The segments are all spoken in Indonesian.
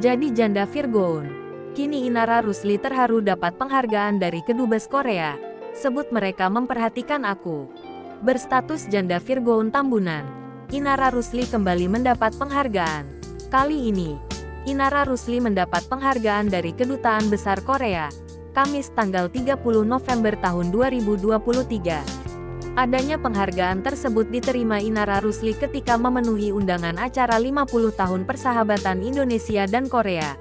Jadi janda Virgoon. Kini Inara Rusli terharu dapat penghargaan dari kedubes Korea. Sebut mereka memperhatikan aku. Berstatus janda Virgoon Tambunan. Inara Rusli kembali mendapat penghargaan. Kali ini, Inara Rusli mendapat penghargaan dari Kedutaan Besar Korea. Kamis tanggal 30 November tahun 2023. Adanya penghargaan tersebut diterima Inara Rusli ketika memenuhi undangan acara 50 tahun persahabatan Indonesia dan Korea.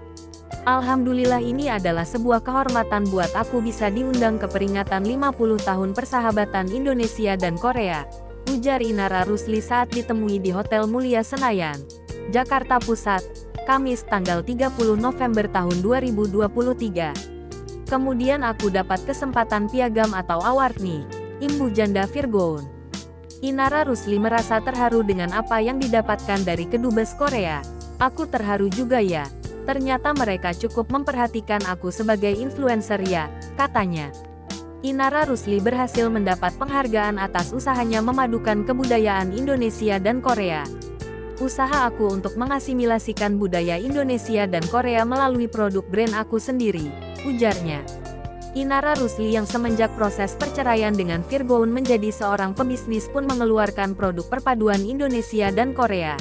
Alhamdulillah, ini adalah sebuah kehormatan buat aku bisa diundang ke peringatan 50 tahun persahabatan Indonesia dan Korea, ujar Inara Rusli saat ditemui di Hotel Mulia Senayan, Jakarta Pusat, Kamis tanggal 30 November tahun 2023. Kemudian aku dapat kesempatan piagam atau award nih. Imbu janda Virgoon. Inara Rusli merasa terharu dengan apa yang didapatkan dari kedubes Korea. Aku terharu juga ya. Ternyata mereka cukup memperhatikan aku sebagai influencer ya, katanya. Inara Rusli berhasil mendapat penghargaan atas usahanya memadukan kebudayaan Indonesia dan Korea. Usaha aku untuk mengasimilasikan budaya Indonesia dan Korea melalui produk brand aku sendiri, ujarnya. Inara Rusli yang semenjak proses perceraian dengan Virgoon menjadi seorang pebisnis pun mengeluarkan produk perpaduan Indonesia dan Korea.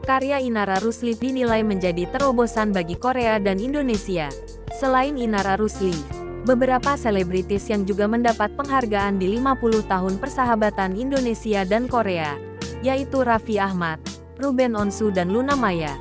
Karya Inara Rusli dinilai menjadi terobosan bagi Korea dan Indonesia. Selain Inara Rusli, beberapa selebritis yang juga mendapat penghargaan di 50 tahun persahabatan Indonesia dan Korea, yaitu Raffi Ahmad, Ruben Onsu dan Luna Maya.